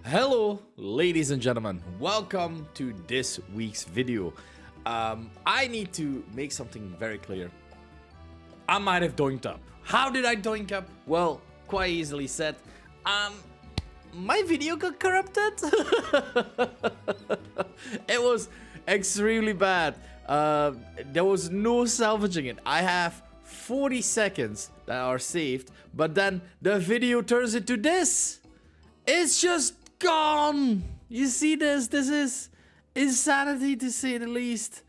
Hello, ladies and gentlemen. Welcome to this week's video. I need to make something very clear. I might have doinked up. How did I doink up? Well, quite easily said. My video got corrupted. It was extremely bad. There was no salvaging it. I have 40 seconds that are saved, but then the video turns into this. It's just gone. You see this? This is insanity to say the least.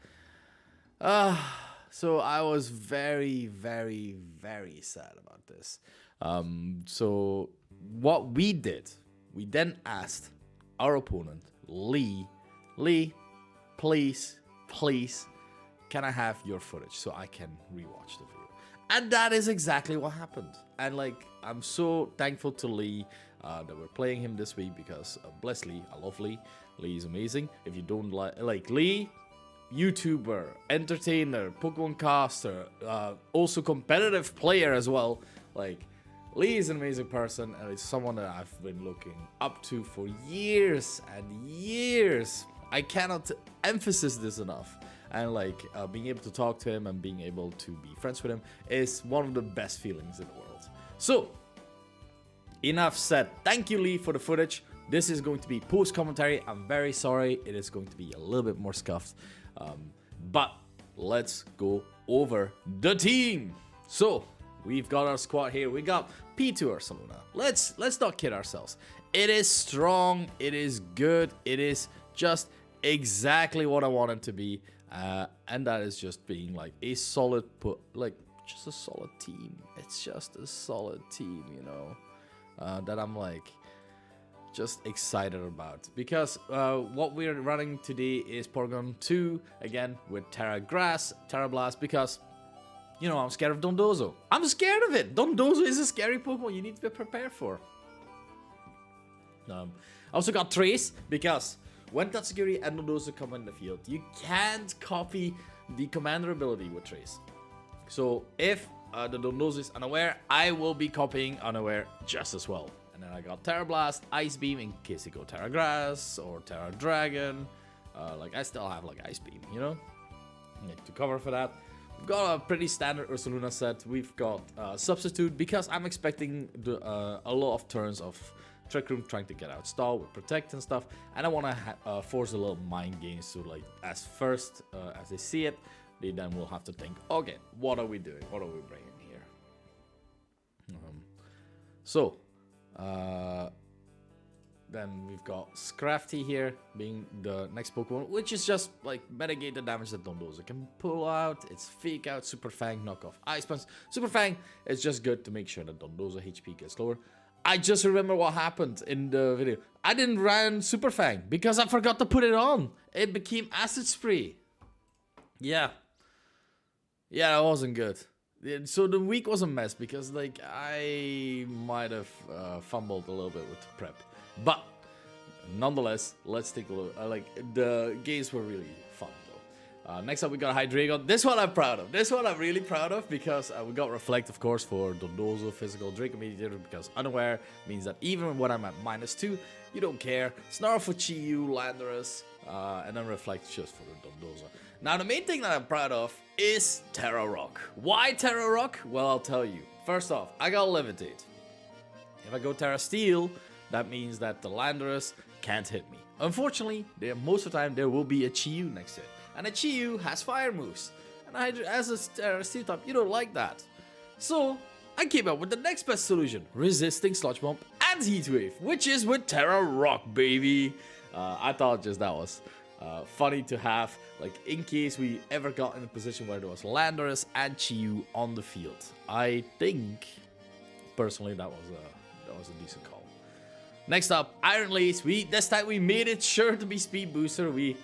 So I was very, very, very sad about this. So what we did, we then asked our opponent, Lee, please, can I have your footage so I can rewatch the video? And that is exactly what happened. And like, I'm so thankful to Lee that we're playing him this week because bless Lee, I love Lee. Lee is amazing. If you don't like Lee, YouTuber, entertainer, Pokemon caster, also competitive player as well. Like, Lee is an amazing person and it's someone that I've been looking up to for years and years. I cannot emphasize this enough. And like being able to talk to him and being able to be friends with him is one of the best feelings in the world. So, enough said. Thank you, Lee, for the footage. This is going to be post commentary. I'm very sorry. It is going to be a little bit more scuffed. But let's go over the team. So, we've got our squad here. We got P2 Ursaluna. Let's not kid ourselves. It is strong. It is good. It is just exactly what I want it to be. And that is just being like a solid just a solid team. It's just a solid team, you know, that I'm like just excited about because what we're running today is Porygon 2 again with Terra Blast because you know I'm scared of Dondozo. I'm scared of it. Dondozo is a scary Pokemon you need to be prepared for. I also got Trace because when Tatsugiri and Dondozo come in the field, you can't copy the commander ability with Trace. So if the Dondozo is unaware, I will be copying unaware just as well. And then I got Terra Blast, Ice Beam in case you go Terra Grass or Terra Dragon. Like I still have like Ice Beam, you know, to cover for that. We've got a pretty standard Ursaluna set. We've got Substitute because I'm expecting a lot of turns of Trick Room trying to get out stall with Protect and stuff, and I want to force a little mind games so like as they see it, they then will have to think, okay, what are we doing? What are we bringing here? Then we've got Scrafty here being the next Pokemon, which is just like mitigate the damage that Dondozo can pull out. It's Fake Out, Super Fang, knock off Ice Punch. Super Fang is just good to make sure that Dondozo HP gets lower. I just remember what happened in the video. I didn't run Super Fang because I forgot to put it on. It became Acid Spray. Yeah, that wasn't good. So the week was a mess because like I might have fumbled a little bit with the prep. But nonetheless, let's take a look. Like the games were really fun though. Next up we got Hydreigon. This one I'm proud of. This one I'm really proud of because we got Reflect of course for Dondozo, Physical, Draco Mediator because Unaware means that even when I'm at -2, you don't care. Snarl for Chi-Yu, Landorus, and then Reflect just for the Dondozo. Now the main thing that I'm proud of is Terra Rock. Why Terra Rock? Well, I'll tell you. First off, I got Levitate. If I go Terra Steel, that means that the Landorus can't hit me. Unfortunately, most of the time there will be a Chi-Yu next to it. And a Chi-Yu has fire moves. And as a Terra Steel type, you don't like that. So, I came up with the next best solution. Resisting Sludge Bomb and Heat Wave. Which is with Terra Rock, baby. I thought just that was funny to have. Like, in case we ever got in a position where there was Landorus and Chi-Yu on the field. I think, personally, that was a decent call. Next up, Iron Lace. This time we made it sure to be Speed Booster. We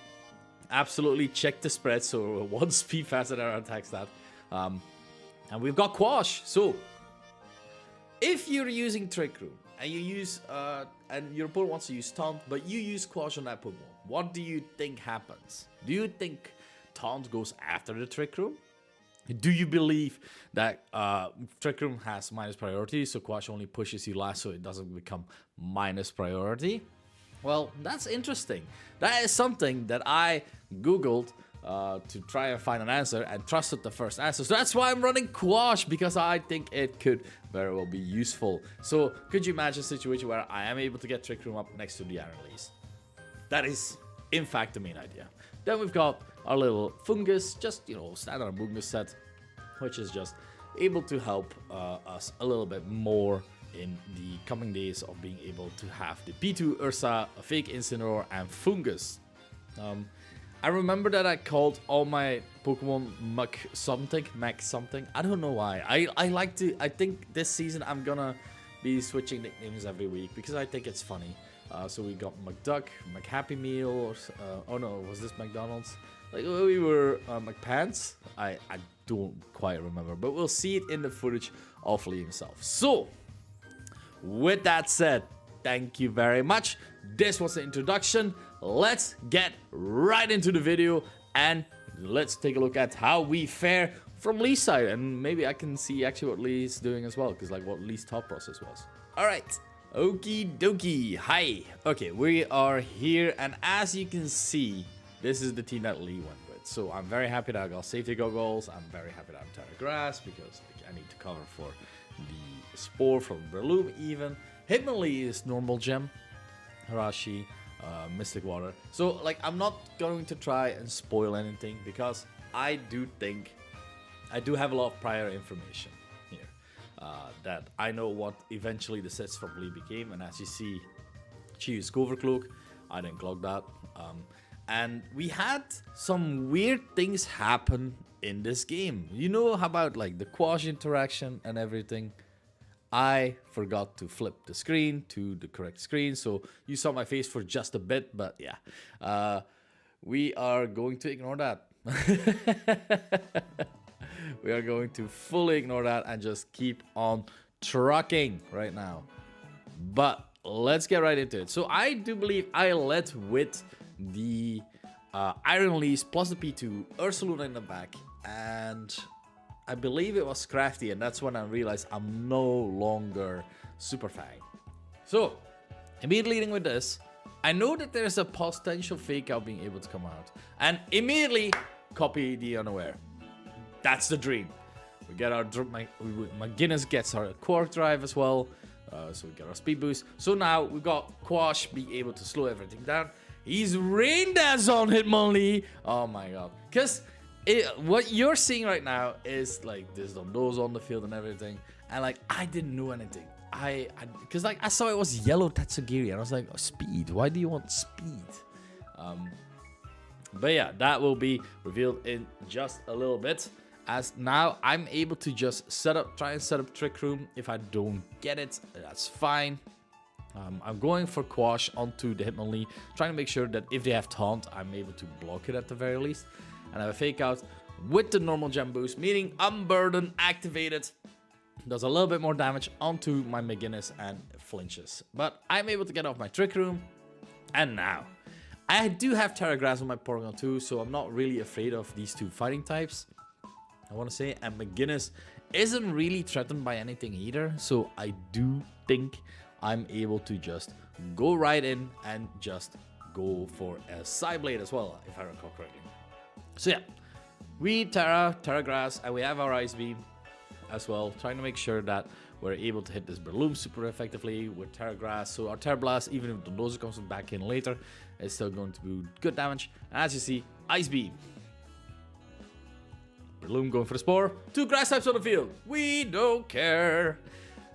absolutely checked the spread, so 1 speed faster than our attack stat. And we've got Quash. So, if you're using Trick Room and you use and your opponent wants to use Taunt, but you use Quash on that Pokemon, what do you think happens? Do you think Taunt goes after the Trick Room? Do you believe that Trick Room has minus priority, so Quash only pushes you last so it doesn't become minus priority? Well, that's interesting. That is something that I Googled to try and find an answer and trusted the first answer. So that's why I'm running Quash, because I think it could very well be useful. So could you imagine a situation where I am able to get Trick Room up next to the Iron Lees? That is, in fact, the main idea. Then we've got our little fungus, just, you know, standard fungus set, which is just able to help us a little bit more in the coming days of being able to have the P2 Ursa, a fake Incineroar, and Fungus. I remember that I called all my Pokemon Mac something. I don't know why. I think this season I'm gonna be switching nicknames every week because I think it's funny. So we got McDuck, McHappy Meal, or oh no, was this McDonald's? Like we were McPants. I don't quite remember, but we'll see it in the footage of Lee himself. So, with that said, thank you very much. This was the introduction. Let's get right into the video and let's take a look at how we fare from Lee's side. And maybe I can see actually what Lee's doing as well, because like what Lee's thought process was. All right. Okie dokie. Hi. Okay, we are here, and as you can see, this is the team that Lee went with. So I'm very happy that I got safety goggles. I'm very happy that I'm Terra Grass because like, I need to cover for the Spore from Breloom even. Hitmonlee is normal gem. Harashi, Mystic Water. So like I'm not going to try and spoil anything because I do think I do have a lot of prior information here. That I know what eventually the sets from Lee became, and as you see, she used Covercloak. I didn't clog that. And we had some weird things happen in this game. You know how about like the Quash interaction and everything? I forgot to flip the screen to the correct screen, so you saw my face for just a bit, but yeah. We are going to ignore that. We are going to fully ignore that and just keep on trucking right now. But let's get right into it. So I do believe I led with the Iron Lees plus the P2, Ursaluna in the back, and I believe it was Crafty, and that's when I realized I'm no longer Super Fang. So, immediately leading with this, I know that there's a potential fake out being able to come out, and immediately copy the Unaware. That's the dream. We get our McGinnis gets our Quark Drive as well, so we get our Speed Boost. So now we've got Quash being able to slow everything down. He's Rain Dance on Hitmonlee. Oh my god. Because what you're seeing right now is like there's those on the field and everything. And like I didn't know anything. Because like I saw it was yellow Tatsugiri and I was like, oh, speed. Why do you want speed? But yeah, that will be revealed in just a little bit. As now I'm able to just try and set up Trick Room. If I don't get it, that's fine. I'm going for Quash onto the Hitmonlee, trying to make sure that if they have Taunt, I'm able to block it at the very least. And I have a Fake Out with the normal Gem Boost, meaning Unburden activated. Does a little bit more damage onto my McGinnis and flinches. But I'm able to get off my Trick Room. And now, I do have Terra Grass on my Porygon too, so I'm not really afraid of these two fighting types, I want to say. And McGinnis isn't really threatened by anything either, so I do think I'm able to just go right in and just go for a Psyblade as well, if I recall correctly. So yeah, we Terra Grass, and we have our Ice Beam as well, trying to make sure that we're able to hit this Breloom super effectively with Terra Grass. So our Terra Blast, even if the Dondozo comes back in later, is still going to do good damage. And as you see, Ice Beam. Breloom going for the Spore. 2 Grass types on the field. We don't care.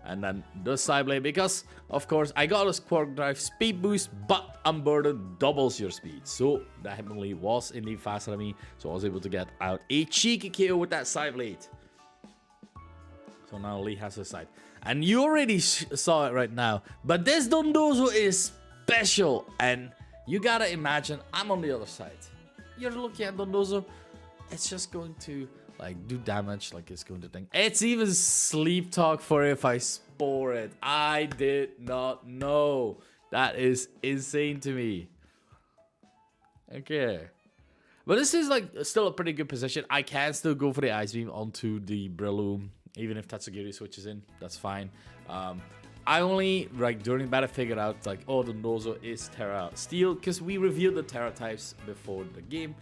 And then the Psyblade, because of course I got a Quark Drive Speed Boost, but Unburden doubles your speed. So that Hitmonlee was indeed faster than me, so I was able to get out a cheeky KO with that Psyblade. So now Lee has his side. And you already saw it right now, but this Dondozo is special. And you gotta imagine I'm on the other side. You're looking at Dondozo, it's just going to like do damage, like it's going to think. It's even Sleep Talk for if I Spore it. I did not know. That is insane to me. Okay. But this is like still a pretty good position. I can still go for the Ice Beam onto the Breloom, even if Tatsugiri switches in. That's fine. I only, like, during battle figured out, like, oh, the Dondozo is Terra Steel, because we revealed the Terra types before the game,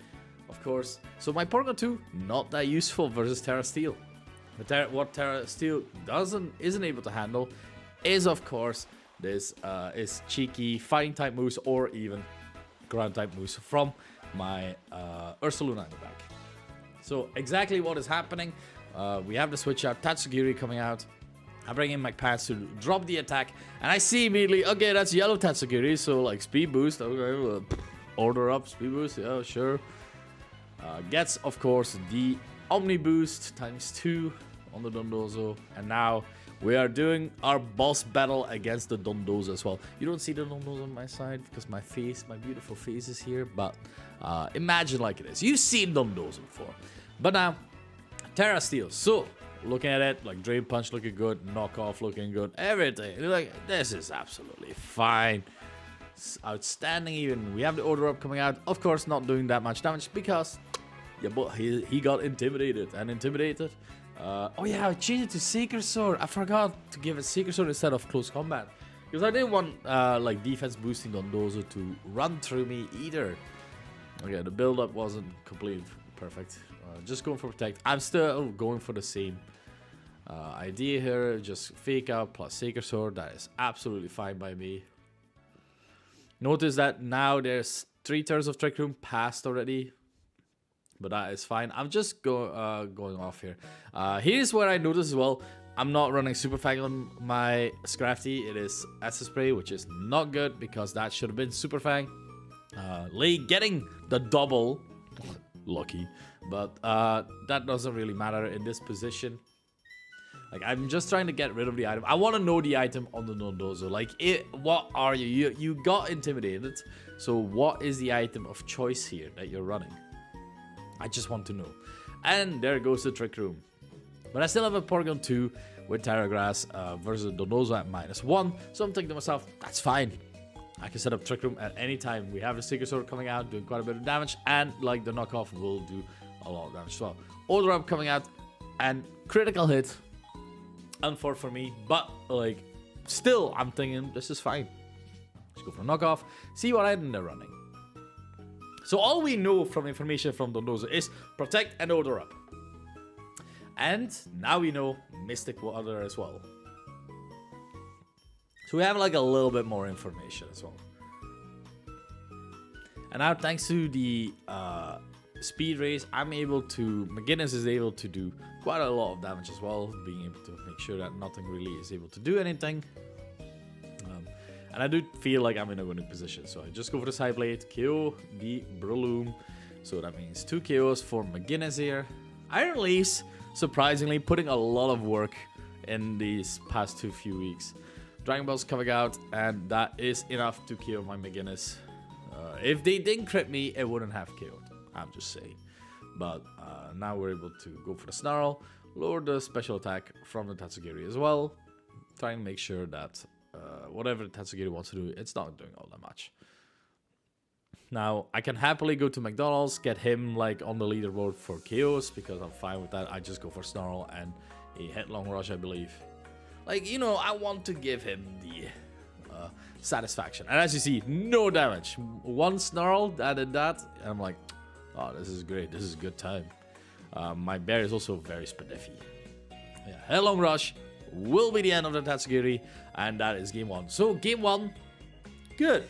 of course. So my Porygon 2, not that useful versus Terra Steel. What Terra Steel isn't able to handle is, of course, this is cheeky fighting type moves or even ground type moves from my Ursaluna in the back. So exactly what is happening. We have the switch out, Tatsugiri coming out. I bring in McPants to drop the attack, and I see immediately, okay, that's yellow Tatsugiri, so like speed boost, okay, order up, speed boost, yeah, sure. Gets, of course, the Omni boost ×2 on the Dondozo, and now we are doing our boss battle against the Dondozo as well. You don't see the Dondozo on my side because my beautiful face is here, but imagine like it is. You've seen Dondozo before. But now, Terra Steel. So, looking at it, like Drain Punch looking good, Knockoff looking good, everything. Like, this is absolutely fine. It's outstanding even. We have the Order Up coming out. Of course, not doing that much damage because yeah, but he got intimidated. Oh yeah, I changed it to Sacred Sword. I forgot to give it Sacred Sword instead of Close Combat. Because I didn't want like defense boosting Dondozo to run through me either. Okay, the build up wasn't completely perfect. Just going for Protect. I'm still going for the same idea here. Just Fake Out plus Sacred Sword. That is absolutely fine by me. Notice that now there's 3 turns of Trick Room passed already. But that is fine. I'm just going off here. Here's where I noticed as well. I'm not running Super Fang on my Scrafty. It is Acid Spray, which is not good because that should have been Super Fang. Lee getting the double. Lucky. But that doesn't really matter in this position. Like, I'm just trying to get rid of the item. I want to know the item on the Dondozo. Like, what are you? You got intimidated. So what is the item of choice here that you're running? I just want to know. And there goes the Trick Room. But I still have a Porygon 2 with Terra Grass versus Dondozo at -1. So I'm thinking to myself, that's fine. I can set up Trick Room at any time. We have the Sacred Sword coming out, doing quite a bit of damage. And like the knockoff will do a lot of damage as well. Order Up coming out and critical hit. Unfortunate for me. But like, still, I'm thinking this is fine. Let's go for a knockoff. See what item they're running. So all we know from information from Dondozo is Protect and Order Up. And now we know Mystic Water as well. So we have like a little bit more information as well. And now thanks to the speed race, McGinnis is able to do quite a lot of damage as well. Being able to make sure that nothing really is able to do anything. And I do feel like I'm in a winning position. So I just go for the Side Blade, KO the Breloom. So that means 2 KOs for McGinnis here. Iron Leafs, surprisingly, putting a lot of work in these past few weeks. Dragon Ball's coming out, and that is enough to KO my McGinnis. If they didn't crit me, it wouldn't have KO'd. I'm just saying. But now we're able to go for the Snarl, lower the special attack from the Tatsugiri as well. Trying to make sure that whatever Tatsugiri wants to do, it's not doing all that much. Now, I can happily go to McDonald's, get him like on the leaderboard for KOs, because I'm fine with that. I just go for Snarl and a Headlong Rush, I believe. Like, you know, I want to give him the satisfaction. And as you see, no damage. 1 Snarl, that and that. And I'm like, oh, this is great. This is a good time. My bear is also very spiffy. Yeah, Headlong Rush will be the end of the Tatsugiri, and that is game 1. So game 1, good.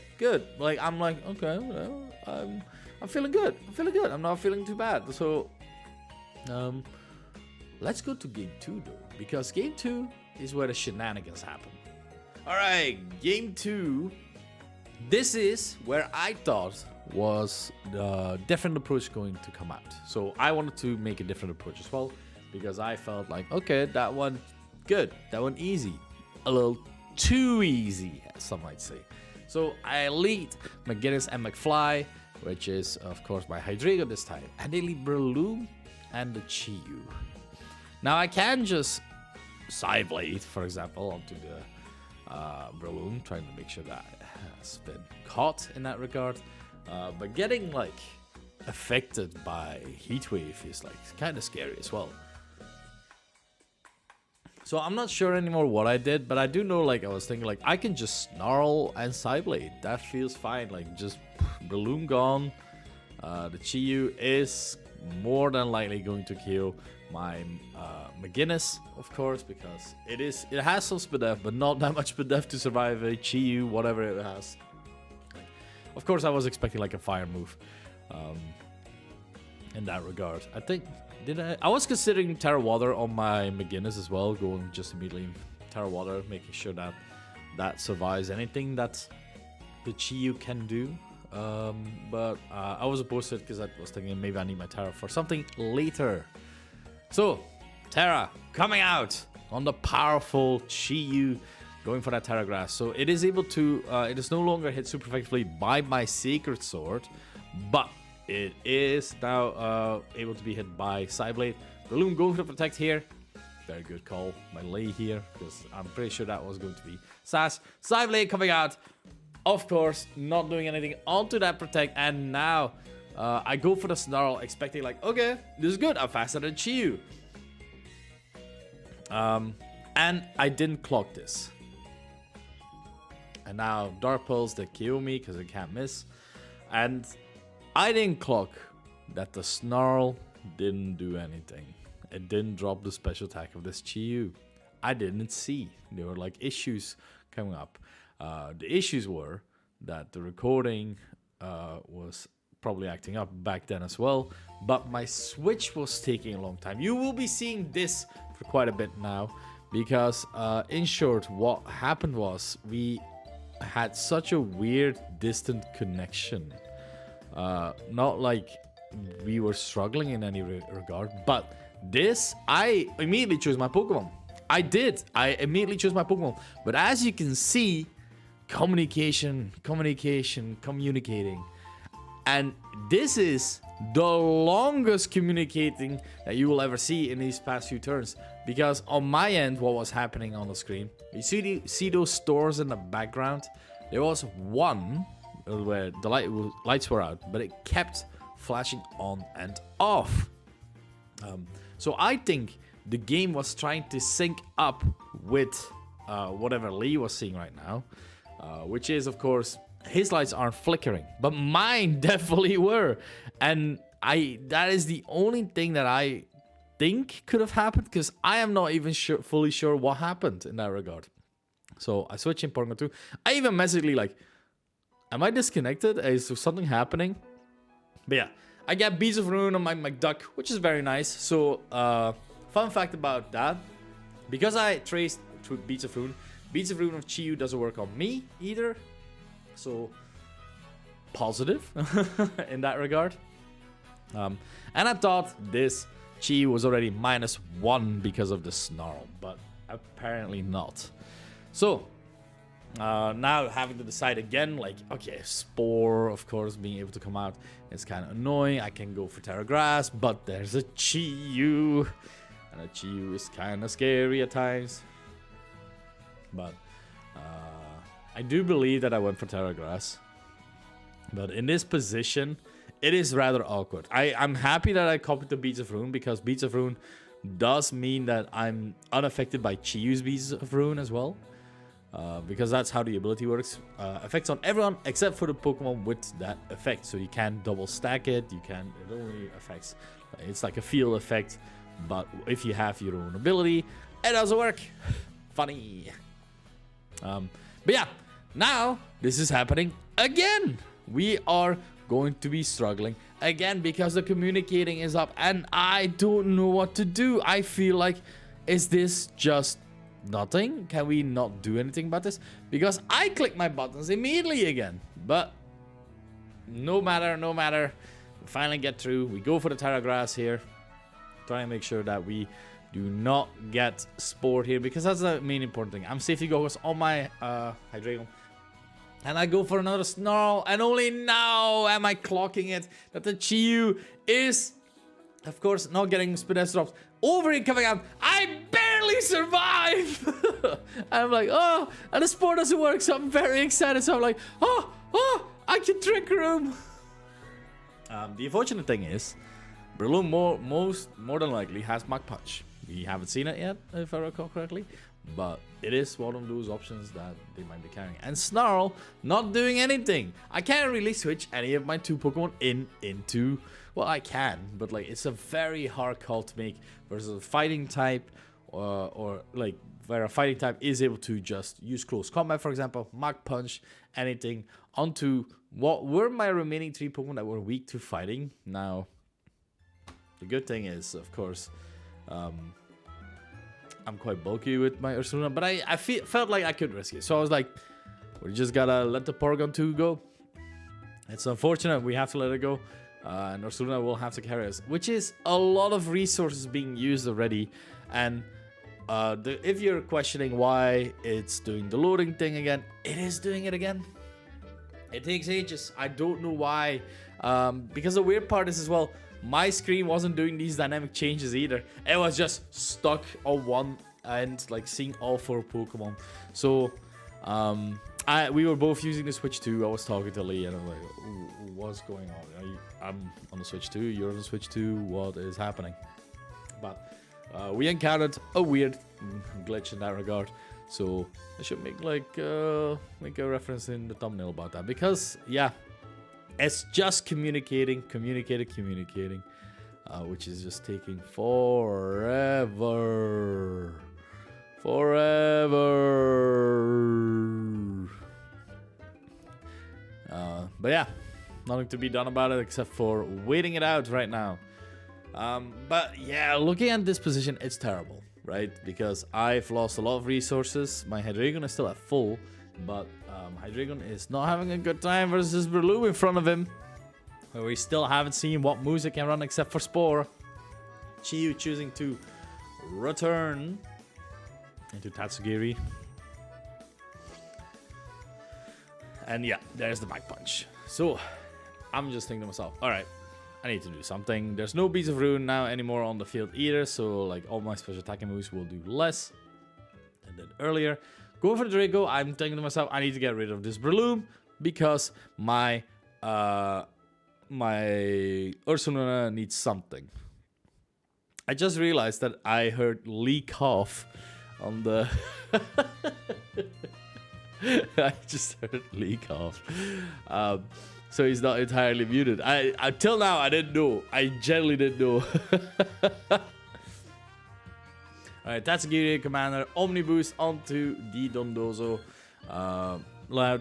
Like, I'm like, okay, well, I'm feeling good. I'm not feeling too bad. So let's go to game 2 though, because game 2 is where the shenanigans happen. All right, game 2. This is where I thought was the different approach going to come out. So I wanted to make a different approach as well, because I felt like, okay, that one good, that one easy, a little too easy, some might say. So I lead McGinnis and McFly, which is of course my Hydreigon this time, and they lead Breloom and the Chiyu. Now I can just Side Blade, for example, onto the Breloom, trying to make sure that it has been caught in that regard. But getting like affected by Heat Wave is like kind of scary as well. So I'm not sure anymore what I did, but I do know, like, I was thinking, like, I can just snarl and Psyblade. That feels fine. Like, just Balloon gone. The Chi-Yu is more than likely going to kill my McGinnis, of course, because it has some speed def, but not that much speed def to survive a Chi-Yu, whatever it has. Of course, I was expecting like a fire move in that regard. I think, I was considering Terra Water on my McGinnis as well, going just immediately Terra Water, making sure that that survives anything that the Chi-Yu can do. But I was opposed to it because I was thinking maybe I need my Terra for something later. So, Terra coming out on the powerful Chi-Yu, going for that Terra Grass. So it is able to, it is no longer hit super effectively by my Sacred Sword, but it is now able to be hit by Psyblade. Balloon going for the protect here. Very good call by Lee here, because I'm pretty sure that was going to be Sass. Psyblade coming out. Of course, not doing anything onto that protect, and now I go for the snarl, expecting like, okay, this is good. I'm faster than Chi-Yu. And I didn't clock this. And now Dark Pulse, they kill me because I can't miss. And I didn't clock that the snarl didn't do anything. It didn't drop the special attack of this Chi-Yu. I didn't see. There were like issues coming up. The issues were that the recording was probably acting up back then as well, but my switch was taking a long time. You will be seeing this for quite a bit now, because in short, what happened was we had such a weird distant connection. Not like we were struggling in any regard, but this, I immediately chose my Pokemon. I immediately chose my Pokemon, but as you can see, communicating, and this is the longest communicating that you will ever see in these past few turns, because on my end, what was happening on the screen, you see those stores in the background. There was one where the lights were out, but it kept flashing on and off. So I think the game was trying to sync up with whatever Lee was seeing right now, which is, of course, his lights aren't flickering, but mine definitely were. And that is the only thing that I think could have happened, because I am not even fully sure what happened in that regard. So I switched in Pokemon 2. I even messaged Lee like, am I disconnected? Is something happening? But yeah, I get Beads of Ruin on my McDuck, which is very nice. So, fun fact about that, because I traced through Beads of Ruin of Chi-Yu doesn't work on me either. So, positive in that regard. And I thought this Chi-Yu was already -1 because of the snarl, but apparently not. So, now having to decide again, like, okay, Spore, of course, being able to come out is kind of annoying. I can go for Terra Grass, but there's a Chi-Yu, and a Chi-Yu is kind of scary at times. But I do believe that I went for Terra Grass, but in this position, it is rather awkward. I'm happy that I copied the Beads of Ruin, because Beads of Ruin does mean that I'm unaffected by Chi-Yu's Beads of Ruin as well. Because that's how the ability works. Effects on everyone except for the Pokemon with that effect. So you can't double stack it. It only affects. It's like a field effect. But if you have your own ability, it doesn't work. Funny. But yeah, now this is happening again. We are going to be struggling again because the communicating is up, and I don't know what to do. I feel like, is this just nothing? Can we not do anything about this? Because I click my buttons immediately again, but no matter, we finally get through. We go for the Terra Grass here, try and make sure that we do not get Sport here, because that's the main important thing. I'm safety goggles on my Hydreigon, and I go for another Snarl, and only now am I clocking it that the Chi-Yu is, of course, not getting Spiness drops. Overheat coming out. I barely survive. I'm like, oh, and the Sport doesn't work, so I'm very excited. So I'm like, oh, I can Trick Room. The unfortunate thing is, Breloom more than likely has Mach Punch, We haven't seen it yet, if I recall correctly. But it is one of those options that they might be carrying. And Snarl, not doing anything. I can't really switch any of my 2 Pokemon into... Well, I can, but like it's a very hard call to make versus a fighting type, or like where a fighting type is able to just use close combat, for example, Mach Punch, anything, onto what were my remaining 3 Pokemon that were weak to fighting. Now, the good thing is, of course, I'm quite bulky with my Ursaluna, but I felt like I could risk it. So I was like, we just gotta let the Porygon 2 go. It's unfortunate, we have to let it go. And Ursaluna will have to carry us, which is a lot of resources being used already. And if you're questioning why it's doing the loading thing again, it is doing it again. It takes ages. I don't know why. Because the weird part is as well, my screen wasn't doing these dynamic changes either. It was just stuck on one end, like seeing all 4 Pokemon. So we were both using the Switch 2. I was talking to Lee and I'm like, what's going on? I'm on the Switch 2, you're on the Switch 2, what is happening? But we encountered a weird glitch in that regard. So I should make a reference in the thumbnail about that. Because, yeah, it's just communicating, which is just taking forever. But yeah, nothing to be done about it except for waiting it out right now. But yeah, looking at this position, it's terrible, right? Because I've lost a lot of resources. My Hydreigon is still at full, but Hydreigon is not having a good time versus Breloom in front of him, where we still haven't seen what moves it can run except for Spore. Chiyu choosing to return into Tatsugiri. And yeah, there's the Mach Punch. So I'm just thinking to myself, alright, I need to do something. There's no Beads of Ruin now anymore on the field either, so like all my special attacking moves will do less than did earlier. Going for the Draco, I'm thinking to myself, I need to get rid of this Breloom because my Ursaluna needs something. I just realized that I heard Lee cough on the... I just heard Lee cough. So he's not entirely muted. Until now, I didn't know. I generally didn't know. Alright, Tatsugiri Commander, Omni Boost onto the Dondozo.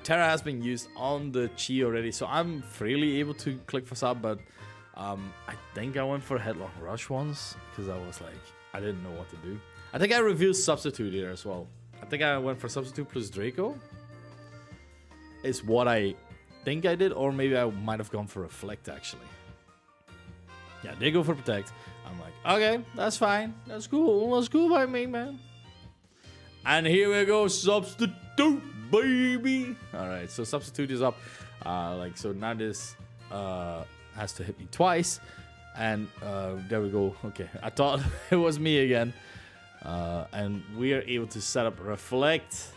Terra has been used on the Chi already, so I'm freely able to click Facade, but I think I went for Headlong Rush once, because I was like, I didn't know what to do. I think I revealed Substitute here as well. I think I went for Substitute plus Draco. Is what I think I did, or maybe I might have gone for Reflect actually. Yeah, they go for Protect. I'm like, okay, that's fine. That's cool. That's cool by me, man. And here we go, Substitute, baby. Alright, so Substitute is up. So now this has to hit me twice. And there we go. Okay, I thought it was me again. And we are able to set up Reflect.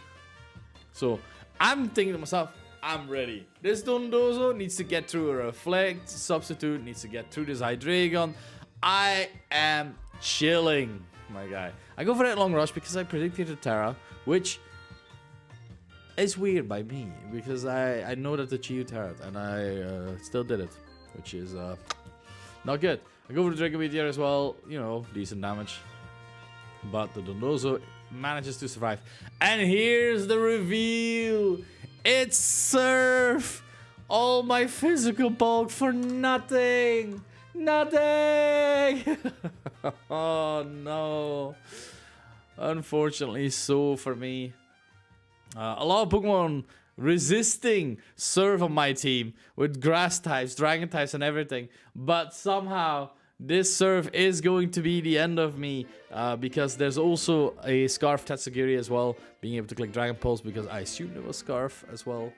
So I'm thinking to myself, I'm ready. This Dondozo needs to get through a Reflect. Substitute needs to get through this Hydreigon. I am chilling, my guy. I go for that Long Rush because I predicted a Terra, which is weird by me because I know that the Chiyu Terra and I still did it, which is not good. I go for the Draco Meteor as well, you know, decent damage. But the Dondozo manages to survive. And here's the reveal. It's Surf. All my physical bulk for nothing. Nothing. Oh no. Unfortunately so for me. A lot of Pokemon resisting Surf on my team with grass types, dragon types and everything. But somehow this Surf is going to be the end of me because there's also a Scarf Tatsugiri as well, being able to click Dragon Pulse because I assumed it was Scarf as well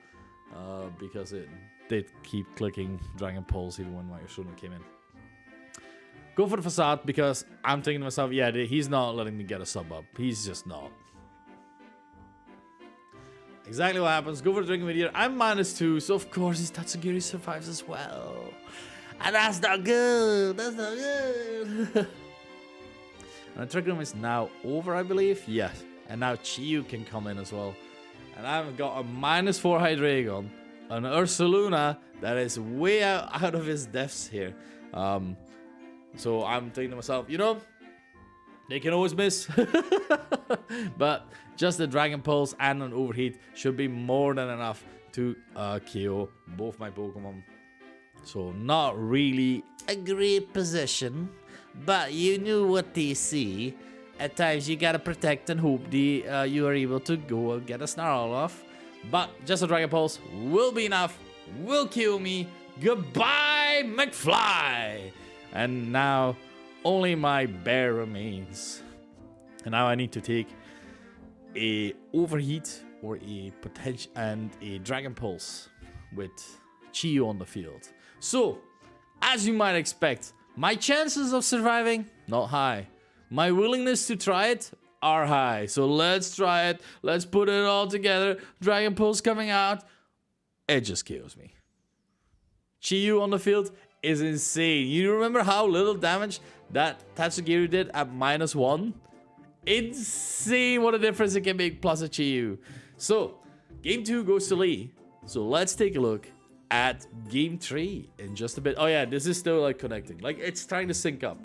because it did keep clicking Dragon Pulse even when my Ursaluna came in. Go for the Facade because I'm thinking to myself, yeah, he's not letting me get a sub up. He's just not. Exactly what happens. Go for the Dragon Meteor. I'm -2, so of course his Tatsugiri survives as well. And that's not good. That's not good. And the Trick Room is now over, I believe. Yes. And now Chiyu can come in as well. And I've got a -4 Hydreigon. An Ursaluna that is way out of his depths here. So I'm thinking to myself, you know, they can always miss. But just the Dragon Pulse and an Overheat should be more than enough to KO both my Pokemon. So not really a great position, but you knew what they see. At times you gotta protect and hope you are able to go and get a Snarl off. But just a Dragon Pulse will be enough, will kill me. Goodbye, McFly! And now only my bear remains. And now I need to take a Overheat or a potential and a Dragon Pulse with Chiyu on the field. So, as you might expect, my chances of surviving, not high. My willingness to try it are high. So let's try it. Let's put it all together. Dragon Pulse coming out. It just kills me. Chiyu on the field is insane. You remember how little damage that Tatsugiru did at -1? Insane what a difference it can make plus a Chiyu. So, game 2 goes to Lee. So let's take a look at game 3 in just a bit. Oh yeah, this is still like connecting. Like it's trying to sync up.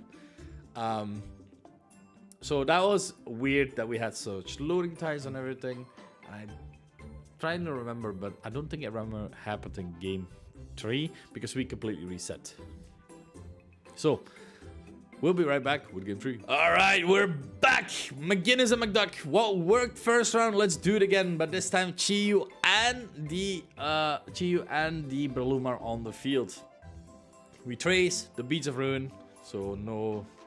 So that was weird that we had such loading times and everything. I'm trying to remember, but I don't think it happened in game 3 because we completely reset. So we'll be right back with game 3. All right, we're back. McGinnis and McDuck. What worked first round? Let's do it again. But this time, Chiyu and the Breloom are on the field. We trace the Beads of Ruin, so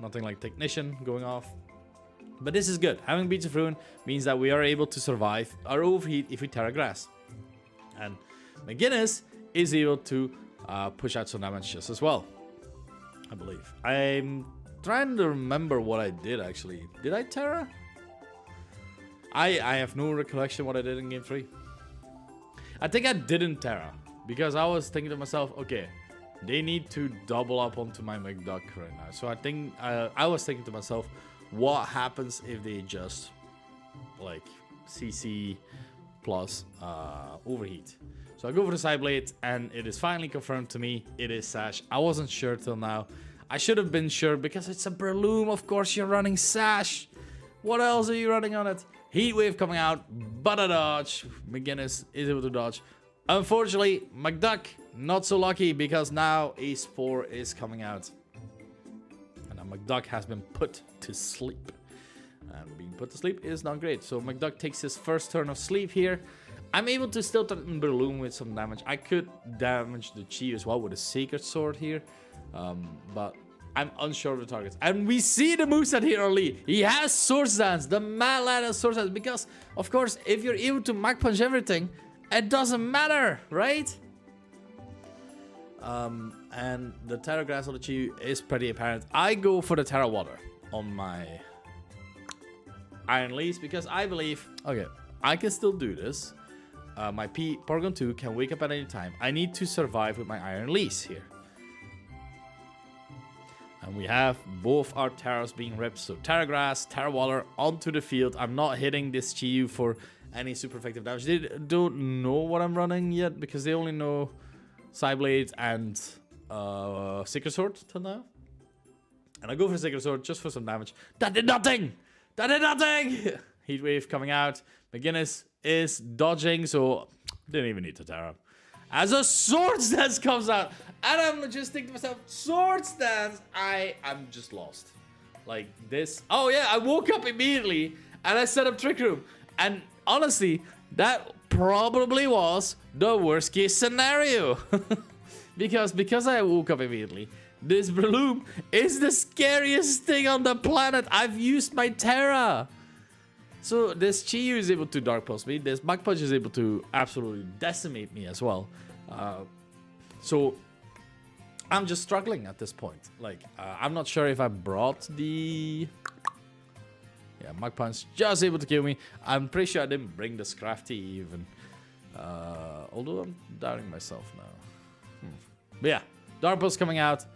nothing like Technician going off. But this is good. Having Beads of Ruin means that we are able to survive our Overheat if we Terra Grass. And McGinnis is able to push out some damage just as well, I believe. I'm trying to remember what I did actually. Did I Terra? I have no recollection what I did in game 3. I think I didn't Terra because I was thinking to myself, okay, they need to double up onto my McDuck right now. So I think I was thinking to myself, what happens if they just like CC plus Overheat? So I go for the Psyblade and it is finally confirmed to me it is Sash. I wasn't sure till now. I should have been sure because it's a Breloom. Of course you're running Sash. What else are you running on it? Heat Wave coming out, but a dodge. McGinnis is able to dodge. Unfortunately, McDuck not so lucky because now a Spore is coming out. And now McDuck has been put to sleep. And being put to sleep is not great. So McDuck takes his first turn of sleep here. I'm able to still threaten Breloom with some damage. I could damage the Chi as well with a Sacred Sword here. But I'm unsure of the targets. And we see the moveset here on Lee. He has Swords Dance. The man lad has Swords Dance. Because, of course, if you're able to Mach Punch everything, it doesn't matter, right? And the Terra Grass on the Chi is pretty apparent. I go for the Terra Water on my Iron Leaves because I believe, okay, I can still do this. My Porygon 2 can wake up at any time. I need to survive with my Iron Leaves here. And we have both our Terras being ripped. So Terra Grass, Terra Water onto the field. I'm not hitting this Chiyu for any super effective damage. They don't know what I'm running yet because they only know Psyblade and Sacred Sword till now. And I go for Sacred Sword just for some damage. That did nothing! That did nothing! Heat Wave coming out. McGinnis is dodging, so didn't even need to Terra. As a Swords Dance comes out, and I'm just thinking to myself, Swords Dance, I'm just lost. Like this. Oh yeah, I woke up immediately, and I set up Trick Room. And honestly, that probably was the worst case scenario. because I woke up immediately. This Breloom is the scariest thing on the planet. I've used my Terra. So this Chiyu is able to Dark Pulse me. This Mach Punch is able to absolutely decimate me as well. So I'm just struggling at this point. Like, I'm not sure if I brought the... Yeah, Mach Punch just able to kill me. I'm pretty sure I didn't bring the Scrafty even. Although I'm doubting myself now. But yeah, Dark Pulse coming out.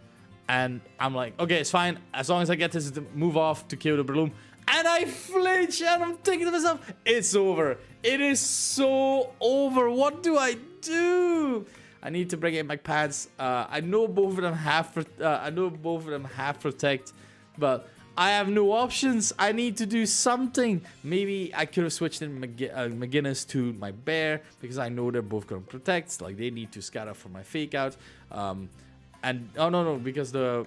And I'm like, okay, it's fine. As long as I get this to move off to kill the Breloom. And I flinch, and I'm thinking to myself, it's over. It is so over. What do I do? I need to bring in my pads. I know both of them have protect, but I have no options. I need to do something. Maybe I could have switched in McGinnis to my bear because I know they're both going to protect. Like they need to scatter for my fake out. And oh no, because the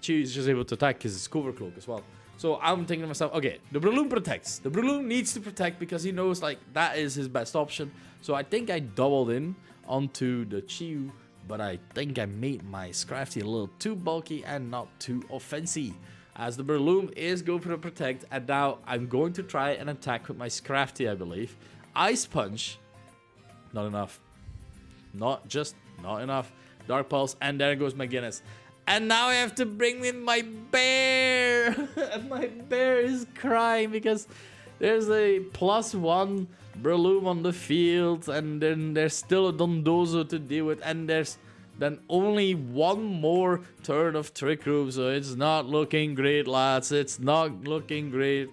Chi is just able to attack because it's cover cloak as well. So I'm thinking to myself, okay, the Breloom protects. The Breloom needs to protect because he knows like that is his best option. So I think I doubled in onto the Chiyu, but I think I made my Scrafty a little too bulky and not too offensive. As the Breloom is going for the protect, and now I'm going to try and attack with my Scrafty, I believe. Ice Punch, not enough. Not enough. Dark Pulse, and there goes McGinnis. And now I have to bring in my bear. And my bear is crying because there's a +1 Breloom on the field, and then there's still a Dondozo to deal with, and there's then only one more turn of Trick Room, so it's not looking great, lads. It's not looking great.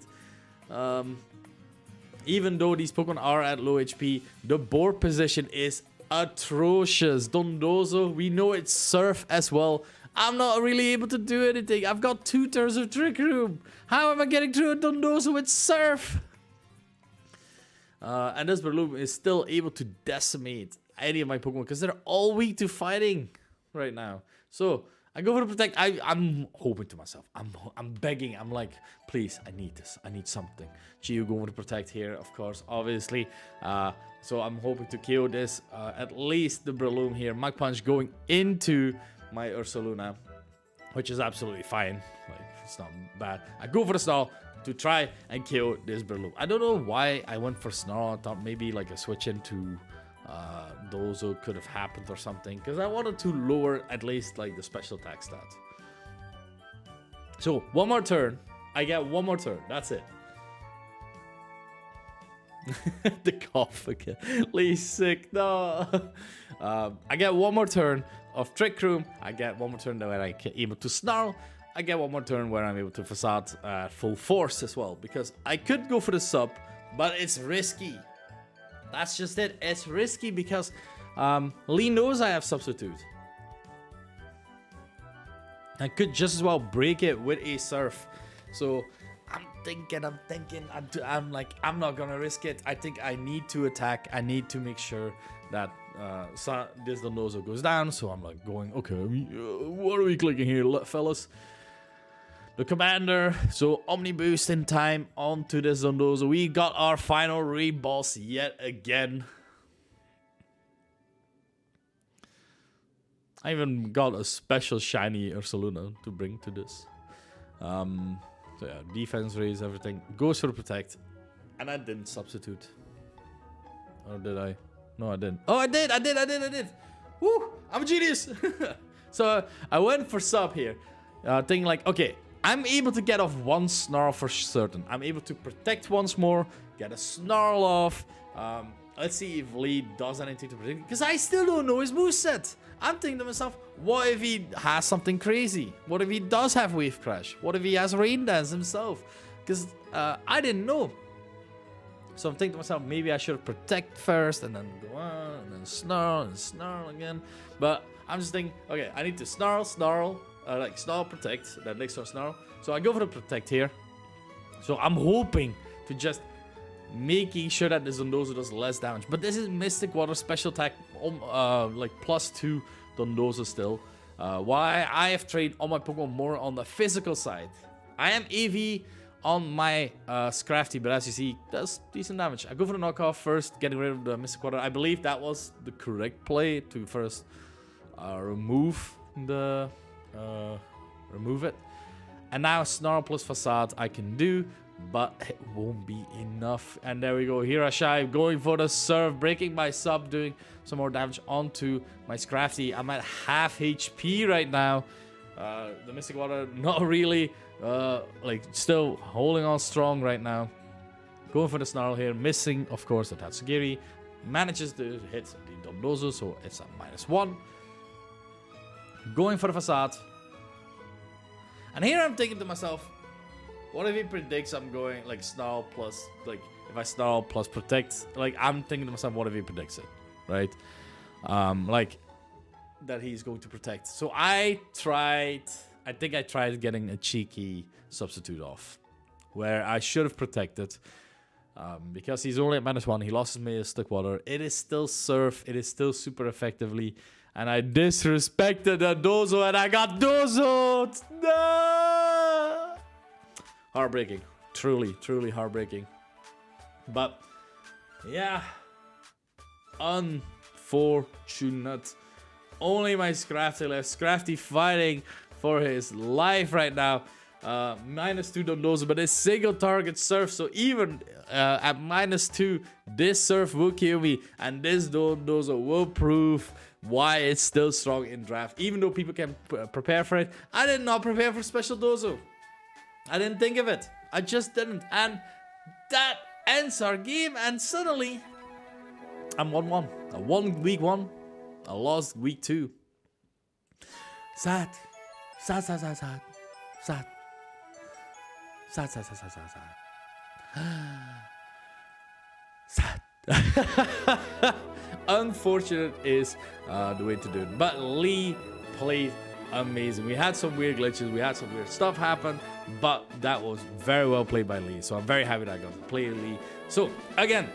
Even though these Pokemon are at low HP, the board position is atrocious. Dondozo, we know it's Surf as well. I'm not really able to do anything. I've got 2 turns of Trick Room. How am I getting through a Dondozo with Surf? And this Breloom is still able to decimate any of my Pokemon because they're all weak to fighting right now. So I go for the protect. I'm hoping to myself. I'm begging. I'm like, please, I need this. I need something. Chiyu going to protect here, of course, obviously. So I'm hoping to kill this. At least the Breloom here. Mach Punch going into my Ursaluna, which is absolutely fine. Like, it's not bad. I go for the Snarl to try and kill this Breloom. I don't know why I went for Snarl. I thought maybe like a switch into Dozo could have happened or something, because I wanted to lower at least like the special attack stat. So one more turn. I get one more turn. That's it. The cough again. Lee's sick. No. I get one more turn of Trick Room. I get one more turn where I'm able to Snarl. I get one more turn where I'm able to Facade full force as well, because I could go for the sub, but it's risky. That's just it. It's risky because Lee knows I have Substitute. I could just as well break it with a Surf. So I'm thinking, I'm like, I'm not gonna risk it. I think I need to attack. I need to make sure that this Dondozo goes down. So I'm like going, okay, what are we clicking here, fellas? The Commander, so Omni Boost in time onto this Dondozo. We got our final re-boss yet again. I even got a special shiny Ursaluna to bring to this. So yeah, defense raise, everything. Goes for the protect. And I didn't substitute. Or did I? No, I didn't. Oh, I did. Woo! I'm a genius. So I went for sub here. Thinking like, okay, I'm able to get off one Snarl for certain. I'm able to protect once more, get a Snarl off. Let's see if Lee does anything to protect, because I still don't know his moveset. I'm thinking to myself, what if he has something crazy? What if he does have Wave Crash? What if he has Rain Dance himself? Because I didn't know. So I'm thinking to myself, maybe I should protect first and then go on and then Snarl again. But I'm just thinking, okay, I need to Snarl, like Snarl, protect, that next one Snarl. So I go for the protect here. So I'm hoping to just making sure that the Dondozo does less damage. But this is Mystic Water special attack, like +2 Dondozo still. Why I have trained all my Pokemon more on the physical side. I am AV on my Scrafty, but as you see, does decent damage. I go for the knockoff first, getting rid of the Mystic Water. I believe that was the correct play to first remove it. And now Snarl plus Facade I can do, but it won't be enough. And there we go, Hirashai going for the serve, breaking my sub, doing some more damage onto my Scrafty. I'm at half HP right now. The Mystic Water not really, like still holding on strong right now. Going for the Snarl here, missing of course the Tatsugiri. Manages to hit the Dondozo, so it's a -1. Going for the Facade. And here I'm thinking to myself, what if he predicts I'm going like snarl plus, like if I snarl plus protect, like I'm thinking to myself, what if he predicts it, right? Like that he's going to protect. So I think I tried getting a cheeky substitute off where I should have protected. Because he's only at -1, he lost his Mystic Water. It is still Surf, it is still super effectively, and I disrespected the Dozo and I got Dozo'd! No! Heartbreaking. Truly, truly heartbreaking. But, yeah. Unfortunate. Only my Scrafty left. Scrafty fighting for his life right now. -2 on Dozo, but it's single target Surf, so even at -2, this Surf will kill me, and this Dozo will prove why it's still strong in draft, even though people can prepare for it. I did not prepare for Special Dozo. I didn't think of it. I just didn't, and that ends our game, and suddenly I'm 1-1. I won week 1, I lost week 2. Sad. Sad, sad, sad, sad. Sad. Sad, sad, sad, sad, sad, sad. Sad. Unfortunate is the way to do it. But Lee played amazing. We had some weird glitches. We had some weird stuff happen. But that was very well played by Lee. So I'm very happy that I got to play Lee. So again,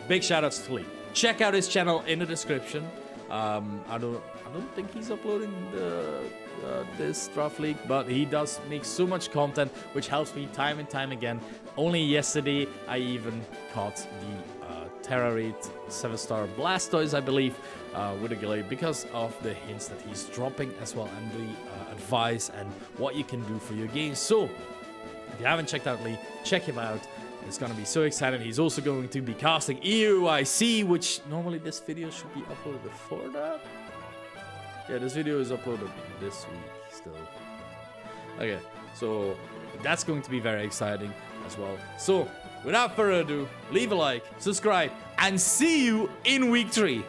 big shout outs to Lee. Check out his channel in the description. I don't think he's uploading this draft league, but he does make so much content, which helps me time and time again. Only yesterday, I even caught the Terra Raid 7-star Blastoise, I believe, with a Gallade because of the hints that he's dropping as well, and the advice and what you can do for your game. So, if you haven't checked out Lee, check him out. It's gonna be so exciting. He's also going to be casting EUIC, which normally this video should be uploaded before that. Yeah, this video is uploaded this week still. Okay, so that's going to be very exciting as well. So, without further ado, leave a like, subscribe, and see you in week 3.